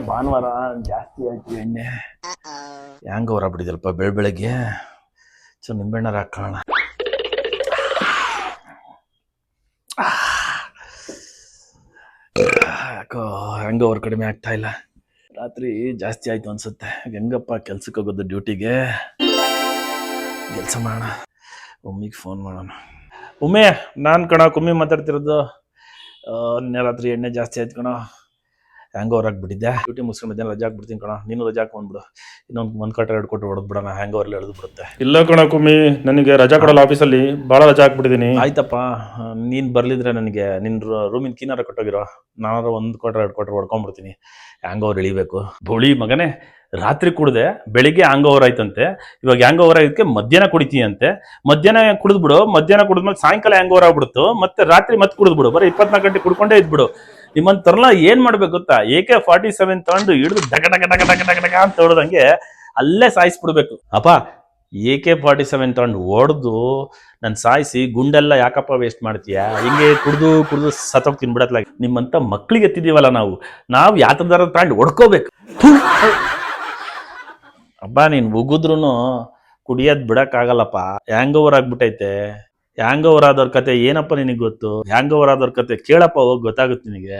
ಭಾನುವಾರ ಜಾಸ್ತಿ ಆಯ್ತು ಎಣ್ಣೆ ಹೆಂಗ ಹೊರ ಬಿಡಿದಲ್ಪ ಬೆಳಗ್ಗೆ ನಿಂಬೆಣ್ಣರ ಹಾಕೋಣ. ಯಾಕೋ ಹೆಂಗ ಅವ್ರ ಕಡಿಮೆ ಆಗ್ತಾ ಇಲ್ಲ. ರಾತ್ರಿ ಜಾಸ್ತಿ ಆಯ್ತು ಅನ್ಸುತ್ತೆ. ಹೆಂಗಪ್ಪ ಕೆಲ್ಸಕ್ಕೆ ಹೋಗೋದು ಡ್ಯೂಟಿಗೆ. ಕೆಲಸ ಮಾಡೋಣ, ಉಮ್ಮಿಗೆ ಫೋನ್ ಮಾಡೋಣ. ಉಮ್ಮೆ, ನಾನು ಕಣ ಕುಮ್ಮಿ ಮಾತಾಡ್ತಿರೋದು. ರಾತ್ರಿ ಎಣ್ಣೆ ಜಾಸ್ತಿ ಆಯ್ತು ಕಣ. ಹ್ಯಾಂಗ್ ಓವರ್ ಆಗಿಬಿಟ್ಟಿದ್ದೆ. ಡ್ಯೂಟಿ ಮುಗಿಸ್ಕೊಂಡು ಮಧ್ಯಾಹ್ನ ರಜಾ ಹಾಕ್ಬಿಡ್ತೀನಿ ಕಣ. ನೀನು ರಜಾ ಹಾಕೊಂಡ್ಬಿಡು. ಇನ್ನೊಂದು ಕೊಟ್ಟರೆ 2 ಕೊಟ್ಟು ಹೊಡೆದ್ಬಿಡೋಣ. ಹ್ಯಾಂಗ್ ಓವರ್ಲಿ ಎಳೆದು ಬಿಡುತ್ತೆ. ಇಲ್ಲ ಕಣ ಕುಮ್ಮಿ, ನನಗೆ ರಜಾ ಕೊಡಲ್ಲ. ಆಫೀಸಲ್ಲಿ ಭಾಳ ರಜಾ ಹಾಕ್ಬಿಟ್ಟಿದ್ದೀನಿ. ಆಯ್ತಪ್ಪ, ನೀನು ಬರ್ಲಿದ್ರೆ ನನಗೆ ನಿನ್ನ ರೂಮಿನ ಕೀನಾರ ಕೊಟ್ಟೋಗಿರೋ. ನಾನಾರು 1 ಕೊಟ್ಟರೆ 2 ಕೊಟ್ಟರೆ ಹೊಡ್ಕೊಂಡ್ಬಿಡ್ತೀನಿ. ಹ್ಯಾಂಗ್ ಓವರ್ ಎಳಿಬೇಕು. ಬೋಳಿ ಮಗನೇ, ರಾತ್ರಿ ಕುಡ್ದೆ, ಬೆಳಿಗ್ಗೆ ಹ್ಯಾಂಗ್ ಓವರ್ ಆಯ್ತಂತೆ. ಇವಾಗ ಹ್ಯಾಂಗ್ ಓವರ್ ಆಯ್ತಕ್ಕೆ ಮಧ್ಯಾಹ್ನ ಕುಡಿತೀಯಂತೆ. ಮಧ್ಯಾಹ್ನ ಕುಡಿದ್ಬಿಡು. ಮಧ್ಯಾಹ್ನ ಕುಡಿದ್ಮೇಲೆ ಸಾಯಂಕಾಲ ಹ್ಯಾಂಗ್ ಓವರ್ ಆಗ್ಬಿಡುತ್ತು. ಮತ್ತೆ ರಾತ್ರಿ ಮತ್ತೆ ಕುಡಿದ್ಬಿಡು. ಬರೀ 24 ಗಂಟೆ ಕುಡ್ಕೊಂಡೇ ಇದ್ಬಿಡು. ನಿಮ್ಮಂತರಲ್ಲ ಏನ್ ಮಾಡ್ಬೇಕು ಗೊತ್ತಾ? AK-47 ತಗೊಂಡು ಹಿಡಿದು ಡಗ ಡಗ ಡಗ ಡಗ ಡಗ ಡಗ ಅಂತ ಹೊಡೆದಂಗೆ ಅಲ್ಲೇ ಸಾಯಿಸ್ಬಿಡ್ಬೇಕು. ಅಪ್ಪ, AK-47 ತಗೊಂಡು ಹೊಡೆದು ನಾನು ಸಾಯಿಸಿ ಗುಂಡೆಲ್ಲ ಯಾಕಪ್ಪ ವೇಸ್ಟ್ ಮಾಡ್ತೀಯಾ? ಹಿಂಗೆ ಕುಡ್ದು ಸತ್ತೋಗ್ತೀನಿ ಬಿಡತ್ಲಾಗ. ನಿಮ್ಮಂತ ಮಕ್ಳಿಗೆ ಎತ್ತಿದೀವಲ್ಲ ನಾವು ಯಾತದಾರ ತಗೊಂಡು ಹೊಡ್ಕೋಬೇಕು. ಅಬ್ಬಾ, ನೀನ್ ಉಗಿದ್ರು ಕುಡಿಯೋದ್ ಬಿಡಕ್ಕಾಗಲ್ಲಪ್ಪ. ಹ್ಯಾಂಗ್ ಓವರ್ ಆಗ್ಬಿಟ್ಟೈತೆ. ಹ್ಯಾಂಗ್ ಓವರ್ ಆದವ್ರ ಕತೆ ಏನಪ್ಪ ನಿನಗೆ ಗೊತ್ತು? ಹ್ಯಾಂಗ್ ಓವರ್ ಆದವ್ರ ಕತೆ ಕೇಳಪ್ಪ, ಹೋಗಿ ಗೊತ್ತಾಗುತ್ತೆ ನಿನಗೆ.